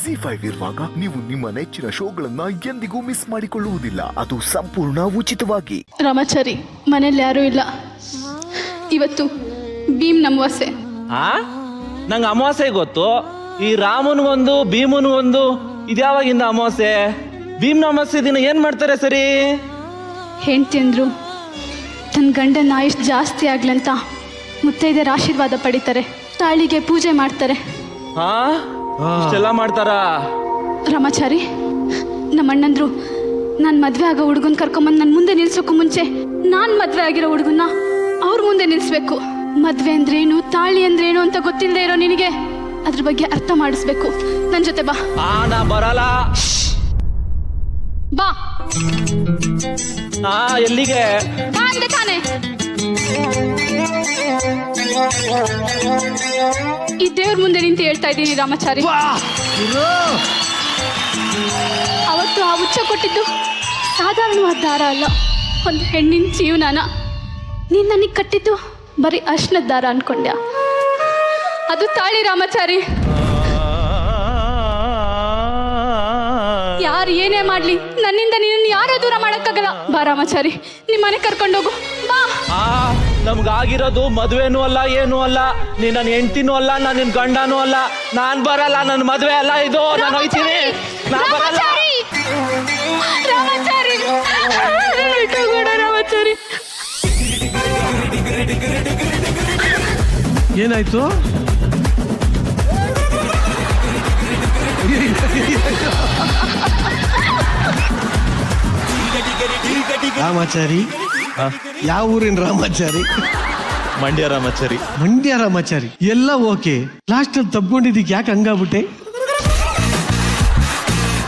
ZEE5 ಇರುವಾಗ ನೀವು ನಿಮ್ಮ ನೆಚ್ಚಿನ ಶೋಗಳನ್ನ ಎಂದಿಗೂ ಮಿಸ್ ಮಾಡಿಕೊಳ್ಳುವುದಿಲ್ಲ. ಅದು ಸಂಪೂರ್ಣ ಉಚಿತವಾಗಿ. ರಾಮಾಚಾರಿ, ಮನೇಲಿ ಯಾರೂ ಇಲ್ಲ. ಇವತ್ತು ಭೀಮ್ ಅಮಾವಾಸ್ಯೆ. ನಂಗೆ ಅಮಾವಾಸ್ಯೆ ಗೊತ್ತು. ಈ ರಾಮನ್ಗೊಂದು ಭೀಮನ್ಗೊಂದು ಇದ್ಯಾವಾಗಿಂದ ಅಮಾವಾಸ್ಯೆ? ಭೀಮ್ನ ಅಮಾವಾಸ್ಯೆ ದಿನ ಏನ್ ಮಾಡ್ತಾರೆ ಸರಿ? ಹೆಂಡ್ತಿ ಅಂದ್ರು ತನ್ನ ಗಂಡನ ಆಯುಷ್ ಜಾಸ್ತಿ ಆಗ್ಲಂತ ಮುತ್ತೈದೆಯರ ಆಶೀರ್ವಾದ ಪಡಿತಾರೆ, ತಾಳಿಗೆ ಪೂಜೆ ಮಾಡ್ತಾರೆ. ಇಷ್ಟೆಲ್ಲ ಮಾಡ್ತಾರಾ? ರಾಮಾಚಾರಿ, ನಮ್ಮ ಅಣ್ಣಂದ್ರು ನಾನು ಮದ್ವೆ ಆಗೋ ಹುಡುಗನ್ ಕರ್ಕೊಂಬಂದು ನನ್ನ ಮುಂದೆ ನಿಲ್ಸೋಕ್ಕೂ ಮುಂಚೆ ನಾನು ಮದ್ವೆ ಆಗಿರೋ ಹುಡುಗನ್ನ ಅವ್ರ ಮುಂದೆ ನಿಲ್ಸ್ಬೇಕು. ಮದ್ವೆ ಅಂದ್ರೇನು, ತಾಳಿ ಅಂದ್ರೇನು ಅಂತ ಗೊತ್ತಿಲ್ಲದೆ ಇರೋ ನಿನಗೆ ಅದ್ರ ಬಗ್ಗೆ ಅರ್ಥ ಮಾಡಿಸ್ಬೇಕು. ನನ್ನ ಜೊತೆ ಬಾ. ನಾ ಬರಲ್ಲ. ಬಾ. ಎಲ್ಲಿಗೆ? ಬಾ ಅಂದೆ ತಾನೆ. ಈ ದೇವ್ರ ಮುಂದೆ ನಿಂತು ಹೇಳ್ತಾ ಇದ್ದೀನಿ ರಾಮಾಚಾರಿ, ಅವತ್ತು ಆ ಹುಚ್ಚ ಕೊಟ್ಟಿದ್ದು ಸಾಧಾರಣವಾದ ದಾರ ಅಲ್ಲ, ಒಂದು ಹೆಣ್ಣಿನ ಜೀವನಾನ ನೀನ್ ನನಗೆ ಕಟ್ಟಿದ್ದು ಬರೀ ಅರ್ಶನದ ದಾರ ಅನ್ಕೊಂಡ್ಯ. ಅದು ತಾಳಿ ರಾಮಾಚಾರಿ. ಯಾರು ಏನೇ ಮಾಡ್ಲಿ ನನ್ನಿಂದ ನಿನ್ನ ಯಾರೂ ದೂರ ಮಾಡಕ್ಕಾಗಲ್ಲ. ಬಾ ರಾಮಾಚಾರಿ, ನಿಮ್ಮ ಮನೆ ಕರ್ಕೊಂಡೋಗು. ಬಾ. ನಮ್ಗಾಗಿರೋದು ಮದ್ವೆನೂ ಅಲ್ಲ, ಏನೂ ಅಲ್ಲ. ನೀ ನನ್ನ ಹೆಂಡ್ತಿನೂ ಅಲ್ಲ, ನಾನು ನಿನ್ ಗಂಡನೂ ಅಲ್ಲ. ನಾನ್ ಬರಲ್ಲ, ನನ್ನ ಮದ್ವೆ ಅಲ್ಲ ಇದು. ನಾನು ಹೋಯ್ತೀನಿ, ನಾ ಬರಲ್ಲ. ರಾಮಾಚಾರಿ, ರಾಮಾಚಾರಿ. ಏನಾಯ್ತು? ರಾಮಾಚಾರಿ ಯಾವ ಊರಿನ ರಾಮಾಚಾರಿ? ಮಂಡ್ಯ ರಾಮಾಚಾರಿ. ಮಂಡ್ಯ ರಾಮಾಚಾರಿ ಎಲ್ಲ ಓಕೆ. ಲಾಸ್ಟ್ ಅಲ್ಲಿ ತಬ್ಕೊಂಡಿದ್ದಕ್ಕೆ ಯಾಕೆ ಹಂಗಾಗ್ಬಿಟ್ಟೆ?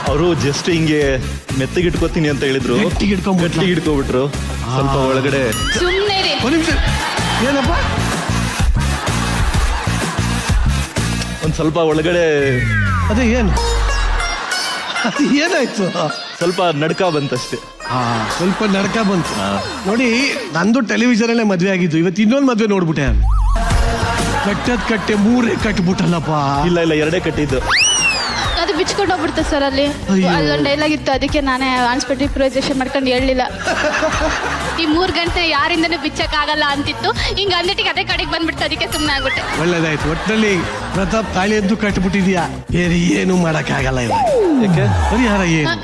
ಅವರು ಜಸ್ಟ್ ಹಿಂಗೆ ಮೆತ್ತಗಿಟ್ಕೋತೀನಿ ಅಂತ ಹೇಳಿದ್ರು, ಗಟ್ಟಿಗಿಟ್ಕೊಬಿಟ್ರು. ಸ್ವಲ್ಪ ಒಳಗಡೆ ಸುಮ್ಮನೆ ಒಂದ್ ನಿಮಿಷ. ಏನಪ್ಪ? ಒಂದ್ ಸ್ವಲ್ಪ ಒಳಗಡೆ ಅದೇ ಏನು ಅದು ಏನಾಯ್ತು? ಸ್ವಲ್ಪ ನಡ್ಕ ಬಂತಷ್ಟೇ. ಸ್ವಲ್ಪ ನಡ್ಕ ಬಂತು. ನೋಡಿ, ನಂದು ಟೆಲಿವಿಷನ್ ಅಲ್ಲೇ ಮದ್ವೆ ಆಗಿದ್ದು. ಇವತ್ತು ಇನ್ನೊಂದು ಮದ್ವೆ ನೋಡ್ಬಿಟ್ಟೆ. ಕಟ್ಟದ್ ಕಟ್ಟೆ 3 ಕಟ್ಬಿಟ್ಟಲ್ಲಪ್ಪ. ಇಲ್ಲ ಇಲ್ಲ, 2 ಕಟ್ಟಿದ್ದು. ಅದು ಬಿಚ್ಕೊಂಡು ಹೋಗ್ಬಿಡ್ತೆ ಸರ್. ಅಲ್ಲಿ ಅಲ್ಲೊಂದು ಡೈಲಾಗ್ ಇತ್ತು, ಅದಕ್ಕೆ ನಾನೇ ಆನ್ಸ್ಪೆಟ್ ಇಂಪ್ರೂವೈಸೇಷನ್ ಮಾಡ್ಕೊಂಡು ಹೇಳಲಿಲ್ಲ. ಈ 3 ಗಂಟೆ ಯಾರಿಂದನೂ ಬಿಚ್ಚಕ್ಕಾಗಲ್ಲ ಅಂತಿತ್ತು. ಹಿಂಗ ಅಂದಿಟ್ಟಿಗೆ ಅದೇ ಕಡೆಗೆ ಬಂದ್ಬಿಡ್ತು, ಅದಕ್ಕೆ ಸುಮ್ಮನೆ ಆಗ್ಬಿಟ್ಟೆ. ಒಳ್ಳೇದಾಯ್ತು. ಒಟ್ಟಿನಲ್ಲಿ ಪ್ರತಾಪ್ ತಾಳಿ ಎದ್ದು ಕಟ್ಬಿಟ್ಟಿದ್ಯಾ. ಬೇರೆ ಏನು ಮಾಡಕ್ಕಾಗಲ್ಲ. ಯಾಕೆ? ಪರಿಹಾರ ಏನು?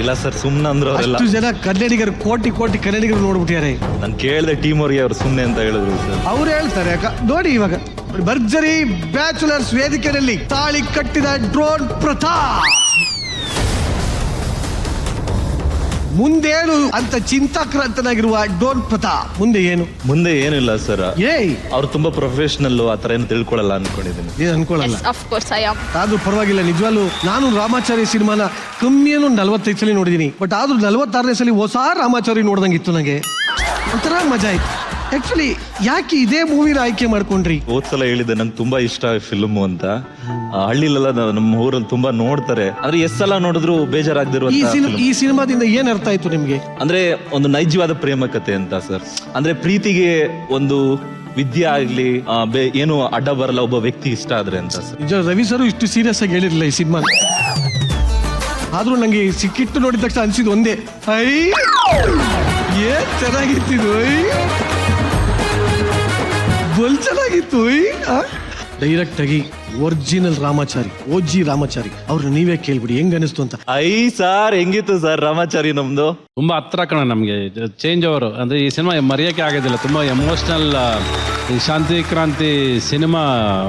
ಇಲ್ಲ ಸರ್, ಸುಮ್ನೆ ಅಂದ್ರು ಅವರೆಲ್ಲ. ಅಷ್ಟು ಜನ ಕನ್ನಡಿಗರು, ಕೋಟಿ ಕೋಟಿ ಕನ್ನಡಿಗರು ನೋಡ್ಬಿಟ್ಟಿದ್ದಾರೆ. ನಾನು ಕೇಳಿದೆ ಟೀಮ್ ಅವ್ರಿಗೆ, ಅವ್ರು ಸುಮ್ನೆ ಅಂತ ಹೇಳಿದ್ರು ಸರ್. ಅವ್ರು ಹೇಳ್ತಾರೆ. ನೋಡಿ, ಇವಾಗ ಭರ್ಜರಿ ಬ್ಯಾಚುಲರ್ಸ್ ವೇದಿಕೆಯಲ್ಲಿ ತಾಳಿ ಕಟ್ಟಿದ ಡ್ರೋನ್ ಪ್ರತಾಪ್ ಮುಂದೇನು ಅಂತ ಚಿಂತಾಕ್ರಾಂತನಾಗಿರುವ ಡ್ರೋನ್ ಪ್ರತಾಪ್ ಮುಂದೆ ಏನು? ಮುಂದೆ ಏನಿಲ್ಲ ಸರ್. ಅವ್ರು ತುಂಬಾ ಪ್ರೊಫೆಷನಲ್, ಆತರ ಏನು ತಿಳ್ಕೊಳಲ್ಲ ಅನ್ಕೊಂಡಿದ್ದೀನಿ. ನೀನ್ ಅನ್ಕೊಳ್ಳಲ್ಲ? Of course I am. ಆದ್ರೂ ಪರವಾಗಿಲ್ಲ. ನಿಜವಾಗ್ಲೂ ನಾನು ರಾಮಾಚಾರಿ ಸಿನಿಮಾನ ಕಮ್ಮಿಯನ್ನು 45 ಸಲ ನೋಡಿದೀನಿ. ಬಟ್ ಆದ್ರೂ 46ನೇ ಸಲ ಹೊಸ ರಾಮಾಚಾರಿ ನೋಡ್ದಂಗಿತ್ತು ನನಗೆ. ಒಂಥರ ಮಜಾ ಆಯ್ತು. ಆಕ್ಚುಲಿ ಯಾಕೆ ಇದೇ ಮೂವಿನ ಆಯ್ಕೆ ಮಾಡ್ಕೊಂಡ್ರಿ? ಹೋದ್ಸಲ ಹೇಳಿದ್ದೆ, ನಂಗೆ ತುಂಬಾ ಇಷ್ಟ ಫಿಲ್ಮ್ ಅಂತ. ಹಳ್ಳಿಲೆಲ್ಲ ನಮ್ಮ ಊರಲ್ಲಿ ತುಂಬಾ ನೋಡ್ತಾರೆ, ಆದ್ರೆ ಎಷ್ಟ್ ಸಲ ನೋಡಿದ್ರು ಬೇಜಾರಾಗ್ದಿರೋ ಈ ಸಿನಿಮಾದಿಂದ ಏನ್ ಅರ್ಥ ಆಯ್ತು ನಿಮ್ಗೆ? ಅಂದ್ರೆ ಒಂದು ನೈಜವಾದ ಪ್ರೇಮ ಕಥೆ ಅಂತ ಸರ್. ಅಂದ್ರೆ ಪ್ರೀತಿಗೆ ಒಂದು ವಿದ್ಯೆ ಆಗ್ಲಿ ಏನು ಅಡ್ಡ ಬರಲ್ಲ, ಒಬ್ಬ ವ್ಯಕ್ತಿ ಇಷ್ಟ ಆದ್ರೆ ಅಂತ ಸರ್. ನಿಜ, ರವಿ ಸರ್ ಇಷ್ಟು ಸೀರಿಯಸ್ ಆಗಿ ಹೇಳಿರಲಿಲ್ಲ ಈ ಸಿನಿಮಾ. ಆದ್ರೂ ನಂಗೆ ಸಿಕ್ಕಿಟ್ಟು ನೋಡಿದ ತಕ್ಷಣ ಅನ್ಸಿದ್ ಒಂದೇ, ಏನ್ ಚೆನ್ನಾಗಿತ್ತು. ಬಲ್ ಚೆನ್ನಾಗಿತ್ತು. ಡೈರೆಕ್ಟ್ ಆಗಿ ಒರಿಜಿನಲ್ ರಾಮಾಚಾರಿ, OG ರಾಮಾಚಾರಿ ಅವ್ರು ನೀವೇ ಕೇಳ್ಬಿಡಿ ಹೆಂಗ್ ಅನಿಸ್ತು ಅಂತ. ಸರ್ ಹೆಂಗಿತ್ತು ಸರ್ ರಾಮಾಚಾರಿ? ನಮ್ದು ತುಂಬಾ ಹತ್ರ ಕಣ ನಮ್ಗೆ. ಚೇಂಜ್ ಓವರ್ ಅಂದ್ರೆ ಈ ಸಿನಿಮಾ ಮರೆಯಕ್ಕೆ ಆಗೋದಿಲ್ಲ. ತುಂಬಾ ಎಮೋಷನಲ್. ಈ ಶಾಂತಿ ಕ್ರಾಂತಿ ಸಿನಿಮಾ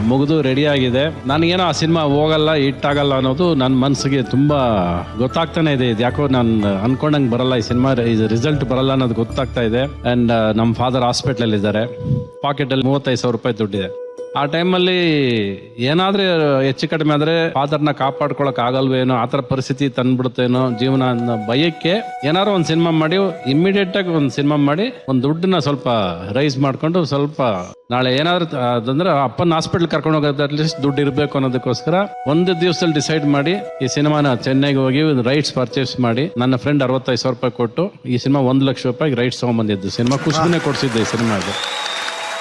ಮುಗಿದು ರೆಡಿ ಆಗಿದೆ. ನನಗೇನೋ ಆ ಸಿನಿಮಾ ಹೋಗಲ್ಲ, ಹಿಟ್ ಆಗಲ್ಲ ಅನ್ನೋದು ನನ್ನ ಮನಸ್ಸಿಗೆ ತುಂಬಾ ಗೊತ್ತಾಗ್ತಾನೆ ಇದೆ. ಇದು ಯಾಕೋ ನಾನು ಅನ್ಕೊಂಡಂಗೆ ಬರಲ್ಲ, ಈ ಸಿನಿಮಾ ರಿಸಲ್ಟ್ ಬರಲ್ಲ ಅನ್ನೋದು ಗೊತ್ತಾಗ್ತಾ ಇದೆ. ಅಂಡ್ ನಮ್ಮ ಫಾದರ್ ಹಾಸ್ಪಿಟಲ್ ಇದ್ದಾರೆ. ಪಾಕೆಟ್ ಅಲ್ಲಿ 35,000 ರೂಪಾಯಿ ದುಡ್ಡಿದೆ. ಆ ಟೈಮಲ್ಲಿ ಏನಾದ್ರೆ ಹೆಚ್ಚು ಕಡಿಮೆ ಆದ್ರೆ ಫಾದರ್ನ ಕಾಪಾಡ್ಕೊಳಕ್ ಆಗಲ್ವೇನೋ, ಆತರ ಪರಿಸ್ಥಿತಿ ತಂದ್ಬಿಡುತ್ತೇನೋ ಜೀವನ ಅನ್ನೋ ಭಯಕ್ಕೆ ಏನಾದ್ರು ಒಂದು ಸಿನಿಮಾ ಮಾಡಿ, ಇಮ್ಮಿಡಿಯೇಟ್ ಆಗಿ ಒಂದು ಸಿನಿಮಾ ಮಾಡಿ ಒಂದು ದುಡ್ಡನ್ನ ಸ್ವಲ್ಪ ರೈಸ್ ಮಾಡ್ಕೊಂಡು, ಸ್ವಲ್ಪ ನಾಳೆ ಏನಾದ್ರು ಅದಂದ್ರೆ ಅಪ್ಪನ ಹಾಸ್ಪಿಟಲ್ ಕರ್ಕೊಂಡು ಹೋಗೋದು ಅಟ್ಲೀಸ್ಟ್ ದುಡ್ಡು ಇರಬೇಕು ಅನ್ನೋದಕ್ಕೋಸ್ಕರ ಒಂದು ದಿವಸದಲ್ಲಿ ಡಿಸೈಡ್ ಮಾಡಿ ಈ ಸಿನಿಮಾನ ಚೆನ್ನೈಗೆ ಹೋಗಿ ರೈಟ್ಸ್ ಪರ್ಚೇಸ್ ಮಾಡಿ ನನ್ನ ಫ್ರೆಂಡ್ 65,000 ರೂಪಾಯಿ ಕೊಟ್ಟು ಈ ಸಿನಿಮಾ 1 ಲಕ್ಷ ರೂಪಾಯಿಗೆ ರೈಟ್ಸ್ ತಗೊಂಡ್ಬಂದಿದ್ದು. ಸಿನಿಮಾ ಖುಷಿನೇ ಕೊಡ್ಸಿದ್ದೆ ಈ ಸಿನಿಮಾಗೆ.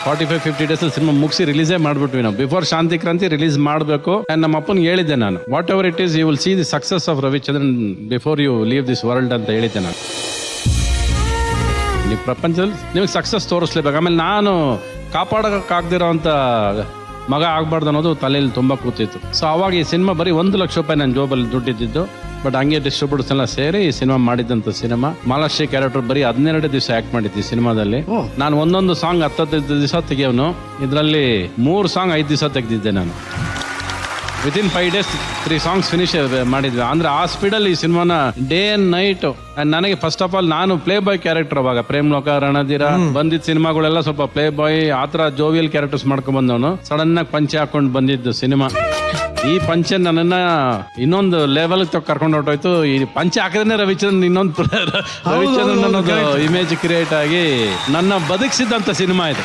45-50 ಡೇಸ್ ಸಿನಿಮಾ ಮುಗಿಸಿ ರಿಲೀಸೇ ಮಾಡ್ಬಿಟ್ವಿ ನಾವು. ಬಿಫೋರ್ ಶಾಂತಿ ಕ್ರಾಂತಿ ರಿಲೀಸ್ ಮಾಡಬೇಕು. ಅಂಡ್ ನಮ್ಮ ಅಪ್ಪನಿಗೆ ಹೇಳಿದ್ದೆ ನಾನು, whatever it is you will see the success of Ravichandran before you leave this world ಅಂತ ಹೇಳಿದ್ದೆ ನಾನು. ನೀವು ಪ್ರಪಂಚದಲ್ಲಿ ನಿಮಗೆ ಸಕ್ಸಸ್ ತೋರಿಸ್ಲೇಬೇಕು. ಆಮೇಲೆ ನಾನು ಕಾಪಾಡೋಕ್ಕಾಗದಿರೋ ಅಂತ ಮಗ ಆಗ್ಬಾರ್ದು ಅನ್ನೋದು ತಲೆಯಲ್ಲಿ ತುಂಬ ಕೂತಿತ್ತು. ಸೊ ಅವಾಗ ಈ ಸಿನಿಮಾ ಬರೀ 1 ಲಕ್ಷ ರೂಪಾಯಿ ನನ್ನ ಜೋಬಲ್ಲಿ ದುಡ್ಡಿದ್ದು. ಬಟ್ ಹಂಗೆ ಡಿಸ್ಟ್ರಿಬ್ಯೂಟರ್ಸ್ ಎಲ್ಲ ಸೇರಿ ಈ ಸಿನಿಮಾ ಮಾಡಿದಂಥ ಸಿನಿಮಾ. ಮಾಲಾಶ್ರೀ ಕ್ಯಾರೆಕ್ಟರ್ ಬರೀ 12 ದಿವಸ ಆಕ್ಟ್ ಮಾಡಿದ್ದೆ ಈ ಸಿನಿಮಾದಲ್ಲಿ. ನಾನು ಒಂದೊಂದು ಸಾಂಗ್ 10-15 ದಿವಸ ತೆಗಿಯೋನು. ಇದರಲ್ಲಿ 3 ಸಾಂಗ್ 5 ದಿವಸ ತೆಗೆದಿದ್ದೆ ನಾನು. ವಿತಿನ್ 5 ಡೇಸ್ 3 ಸಾಂಗ್ಸ್ ಫಿನಿಶ್ ಮಾಡಿದ್ವಿ. ಅಂದ್ರೆ ಆ ಸ್ಪೀಡಲ್ಲಿ ಈ ಸಿನಿಮಾನ ಡೇ ಅಂಡ್ ನೈಟ್. ನನಗೆ ಫಸ್ಟ್ ಆಫ್ ಆಲ್ ನಾನು ಪ್ಲೇ ಬಾಯ್ ಕ್ಯಾರೆಕ್ಟರ್ ಅವಾಗ ಪ್ರೇಮ್ ಲೋಕ, ರಣಧೀರ ಬಂದಿದ್ದ ಸಿನಿಮಾಗಳೆಲ್ಲ ಸ್ವಲ್ಪ ಪ್ಲೇ ಬಾಯ್ ಆ ಥರ ಜೋವಿಯಲ್ ಕ್ಯಾರೆಕ್ಟರ್ಸ್ ಮಾಡ್ಕೊಂಡ್ ಬಂದವನು. ಸಡನ್ ಆಗಿ ಪಂಚೆ ಹಾಕೊಂಡು ಬಂದಿದ್ದು ಸಿನಿಮಾ. ಈ ಪಂಚೆ ನನ್ನನ್ನ ಇನ್ನೊಂದು ಲೆವೆಲ್ ಕರ್ಕೊಂಡು ಹೊರಟೋಯ್ತು. ಈ ಪಂಚೆ ಹಾಕಿದ್ರೆ ರವಿಚಂದ್ರನ್ ಇನ್ನೊಂದು ರವಿಚಂದ್ರನ್ ಅನ್ನೋದು ಇಮೇಜ್ ಕ್ರಿಯೇಟ್ ಆಗಿ ನನ್ನ ಬದುಕಿಸಿದಂತ ಸಿನಿಮಾ ಇದು.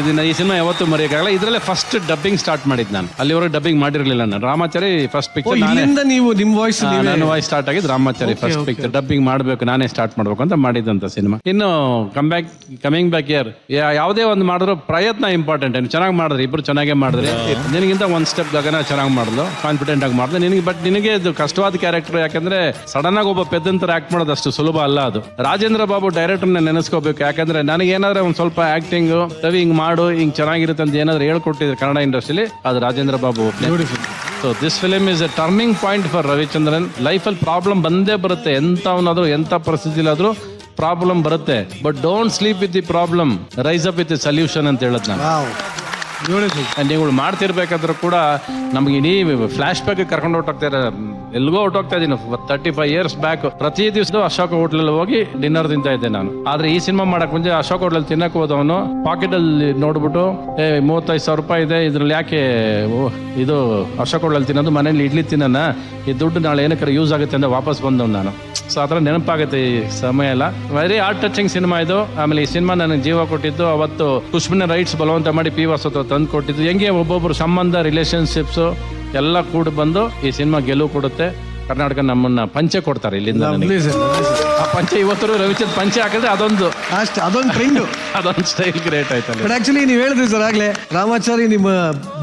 ಇದನ್ನ ಈ ಸಿನಿಮಾ ಯಾವತ್ತೂ ಮರೆಯಕ್ಕಾಗಲ್ಲ. ಇದರಲ್ಲೇ ಫಸ್ಟ್ ಡಬ್ಬಿಂಗ್ ಸ್ಟಾರ್ಟ್ ಮಾಡಿದ್ದು ನಾನು. ಅಲ್ಲಿವರೆಗೆ ಡಬ್ಬಿಂಗ್ ಮಾಡಿರ್ಲಿಲ್ಲ ನಾನು. ರಾಮಾಚಾರಿ ಫಸ್ಟ್ ಪಿಕ್ಚರ್ ನೀವು ನಿಮ್ಮ ವಾಯ್ಸ್ ನನ್ನ ವಾಯ್ಸ್ ಸ್ಟಾರ್ಟ್ ಆಗಿದ್ದು ರಾಮಾಚಾರಿ ಫಸ್ಟ್ ಪಿಕ್ಚರ್. ಡಬ್ಬಿಂಗ್ ಮಾಡಬೇಕು, ನಾನೇ ಸ್ಟಾರ್ಟ್ ಮಾಡ್ಬೇಕು ಅಂತ ಮಾಡಿದಂತ ಸಿನಿಮಾ. ಇನ್ನು ಕಮಿಂಗ್ ಬ್ಯಾಕ್ ಇಯರ್ ಯಾವುದೇ ಒಂದು ಮಾಡಿದ್ರು ಪ್ರಯತ್ನ ಇಂಪಾರ್ಟೆಂಟ್. ಚೆನ್ನಾಗಿ ಮಾಡಿದ್ರಿ, ಇಬ್ರು ಚೆನ್ನಾಗೇ ಮಾಡಿದ್ರಿ. ನಿನಗಿಂತ ಒಂದ್ ಸ್ಟೆಪ್ ಗಗನ ಚೆನ್ನಾಗಿ ಮಾಡಿದ್ಲು, ಕಾನ್ಫಿಡೆಂಟ್ ಆಗಿ ಮಾಡಿದ್ಲು ನಿನಗೆ. ಬಟ್ ನಿನಗೆ ಇದು ಕಷ್ಟವಾದ ಕ್ಯಾರೆಕ್ಟರ್. ಯಾಕಂದ್ರೆ ಸಡನ್ ಆಗಿ ಒಬ್ಬ ಪೆದ್ದಂತರ ಆಕ್ಟ್ ಮಾಡೋದು ಅಷ್ಟು ಸುಲಭ ಅಲ್ಲ ಅದು. ರಾಜೇಂದ್ರ ಬಾಬು ಡೈರೆಕ್ಟರ್ನ ನೆನೆಸ್ಕೋಬೇಕು. ಯಾಕಂದ್ರೆ ನನಗೆ ಏನಾದ್ರೆ ಒಂದ್ ಸ್ವಲ್ಪ ಆಕ್ಟಿಂಗ್ ರವಿ ಹಿಂಗ್ ಮಾಡು ಹಿಂಗ್ ಚೆನ್ನಾಗಿರುತ್ತೆ ಅಂತ ಏನಾದ್ರು ಹೇಳ್ಕೊಟ್ಟಿದ್ರೆ ಕನ್ನಡ ಇಂಡಸ್ಟ್ರಿಲಿ ಅದು Rajendra Babu. So this film is A turning point for Ravichandran. ಲೈಫಲ್ಲಿ ಪ್ರಾಬ್ಲಮ್ ಬಂದೇ ಬರುತ್ತೆ. ಎಂಥವನಾದ್ರೂ ಎಂಥ ಪರಿಸ್ಥಿತಿಲಾದ್ರೂ ಪ್ರಾಬ್ಲಮ್ ಬರುತ್ತೆ. But don't sleep with the problem, rice up with the solution ಅಂತ ಹೇಳದ್ ನಾನು. ನೀವುಗಳು ಮಾಡ್ತಿರ್ಬೇಕಾದ್ರೂ ಕೂಡ ನಮ್ಗೆ ಇಡೀ ಫ್ಲಾಶ್ ಬ್ಯಾಕ್ ಕರ್ಕೊಂಡು ಹೊರಟೋಗ್ತಾರೆ. ಎಲ್ಗೋ ಹೊರಟೋಗ್ತಾ ಇದ್ದೀನಿ. 35 years ಬ್ಯಾಕ್ ಪ್ರತಿ ದಿವಸ ಅಶೋಕ ಹೋಟ್ಲಲ್ಲಿ ಹೋಗಿ ಡಿನ್ನರ್ ತಿಂತಾ ಇದ್ದೆ ನಾನು. ಆದ್ರೆ ಈ ಸಿನಿಮಾ ಮಾಡಕ್ ಮುಂಚೆ ಅಶೋಕ ಹೋಟ್ಲಲ್ಲಿ ತಿನ್ನಕ್ ಹೋದವನು ಪಾಕೆಟ್ ಅಲ್ಲಿ ನೋಡ್ಬಿಟ್ಟು 35,000 ರೂಪಾಯಿ ಇದೆ, ಇದ್ರಲ್ಲಿ ಯಾಕೆ ಇದು ಅಶೋಕ ಹೋಟ್ಲಲ್ಲಿ ತಿನ್ನೋದು, ಮನೇಲಿ ಇಡ್ಲಿ ತಿನ್ನೋಣ, ಈ ದುಡ್ಡು ನಾಳೆ ಏನಕ್ಕೆ ಯೂಸ್ ಆಗುತ್ತೆ ಅಂತ ವಾಪಸ್ ಬಂದವ್ ನಾನು. ಸೊ ಆ ಥರ ನೆನಪಾಗುತ್ತೆ ಈ ಸಮಯ ಎಲ್ಲ. ವೆರಿ ಹಾರ್ಟ್ ಟಚಿಂಗ್ ಸಿನಿಮಾ ಇದು. ಆಮೇಲೆ ಈ ಸಿನಿಮಾ ನನಗೆ ಜೀವ ಕೊಟ್ಟಿದ್ದು ಅವತ್ತು ಖುಷ್ಮಿನ ರೈಟ್ಸ್ ಬಲವಂತ ಮಾಡಿ ಪಿ ವಾಸು ತಂದು ಕೊಟ್ಟಿದ್ದು. ಹೆಂಗೆ ಒಬ್ಬೊಬ್ರು ಸಂಬಂಧ ರಿಲೇಷನ್ಶಿಪ್ಸು ಎಲ್ಲ ಕೂಡಿ ಬಂದು ಈ ಸಿನಿಮಾ ಗೆಲುವು ಕೊಡುತ್ತೆ. ಕರ್ನಾಟಕ ನಮ್ಮನ್ನ ಪಂಚೆ ಕೊಡ್ತಾರೆ ಇಲ್ಲಿಂದ. ಆ ಪಂಚೆ ಇವತ್ತು ರವಿಚಂದ್ರ ಪಂಚೆ ಹಾಕಿದ್ರೆ ಅದೊಂದು ಟ್ರೆಂಡ್, ಅದೊಂದು ಸ್ಟೈಲ್ ಕ್ರಿಯೇಟ್ ಆಯ್ತಲ್ಲ. ಬಟ್ ಆಕ್ಚುಲಿ ನೀವು ಹೇಳಿದ್ರಿ ಸರ್ ಆಗ್ಲೇ ರಾಮಾಚಾರಿ ನಿಮ್ಮ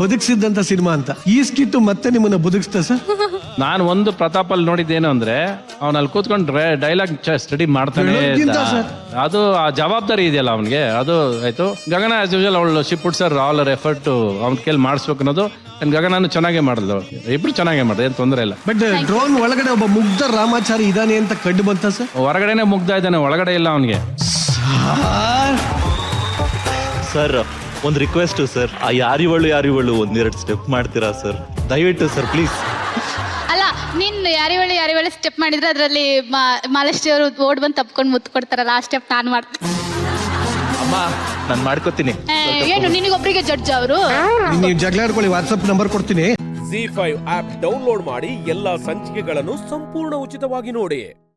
ಬದುಕಿಸಿದಂತ ಸಿನಿಮಾ ಅಂತ. ಈ ಸ್ಕಿಟ್ಟು ಮತ್ತೆ ನಿಮ್ಮನ್ನ ಬದುಕಿಸ್ತಾ ಸರ್? ನಾನು ಒಂದು ಪ್ರತಾಪಲ್ಲಿ ನೋಡಿದ್ದೇನು ಅಂದ್ರೆ ಅವನಲ್ಲಿ ಕೂತ್ಕೊಂಡು ಡೈಲಾಗ್ ಸ್ಟಡಿ ಮಾಡ್ತಾನೆ. ಅದು ಆ ಜವಾಬ್ದಾರಿ ಇದೆಯಲ್ಲ ಅವನಿಗೆ, ಅದು ಆಯ್ತು. ಗಗನ ಆಸ್ ಯೂಶುವಲ್ ಅವಳು she puts Har all Har effort ಅವ್ನ ಕೈಲಿ ಮಾಡಿಸ್ಬೇಕು ಅನ್ನೋದು. ಗಗನನು ಚೆನ್ನಾಗೇ ಮಾಡಿದ್ಲು, ಇಬ್ರು ಚೆನ್ನಾಗೇ ಮಾಡಿದೆ, ಏನು ತೊಂದರೆ ಇಲ್ಲ. ಬಟ್ ಡ್ರೋನ್ ಒಳಗಡೆ ಒಬ್ಬ ಮುಗ್ಧ ರಾಮಾಚಾರಿ ಇದಾನೆ ಅಂತ ಕಂಡು ಬಂತ ಸರ್? ಹೊರಗಡೆನೆ ಮುಗ್ಧ ಇದ್ದಾನೆ, ಒಳಗಡೆ ಇಲ್ಲ ಅವನಿಗೆ. ಸರ್ ಒಂದು ರಿಕ್ವೆಸ್ಟ್ ಸರ್, ಆ ಯಾರಿವಳು ಒಂದೆರಡು ಸ್ಟೆಪ್ ಮಾಡ್ತೀರಾ ಸರ್ ದಯವಿಟ್ಟು ಸರ್ ಪ್ಲೀಸ್. ಅಲ್ಲ, ನೀನು ಯಾರಿವಳಿ ಸ್ಟೆಪ್ ಮಾಡಿದ್ರೆ ಅದರಲ್ಲಿ ಮಾಲಾಶ್ರೀ ಅವರು ಓಡ್ ಬಂದು ತಪ್ಕೊಂಡು ಮುತ್ತು ಕೊಡ್ತಾರಲ್ಲ, ಆ ಸ್ಟೆಪ್ ನಾನು ಮಾಡ್ತೀನಿ. ಅಮ್ಮ ನಾನು ಮಾಡ್ಕೋತೀನಿ. ಏನು ನಿನಗೊಬ್ಬರಿಗೆ ಜಡ್ಜ್ ಅವರು? ನೀವು ಜಗಳಾಡ್ಕೊಳ್ಳಿ, ವಾಟ್ಸ್ಆಪ್ ನಂಬರ್ ಕೊಡ್ತೀನಿ. ZEE5 ಆಪ್ ಡೌನ್ಲೋಡ್ ಮಾಡಿ ಎಲ್ಲಾ ಸಂಚಿಕೆಗಳನ್ನು ಸಂಪೂರ್ಣ ಉಚಿತವಾಗಿ ನೋಡಿ.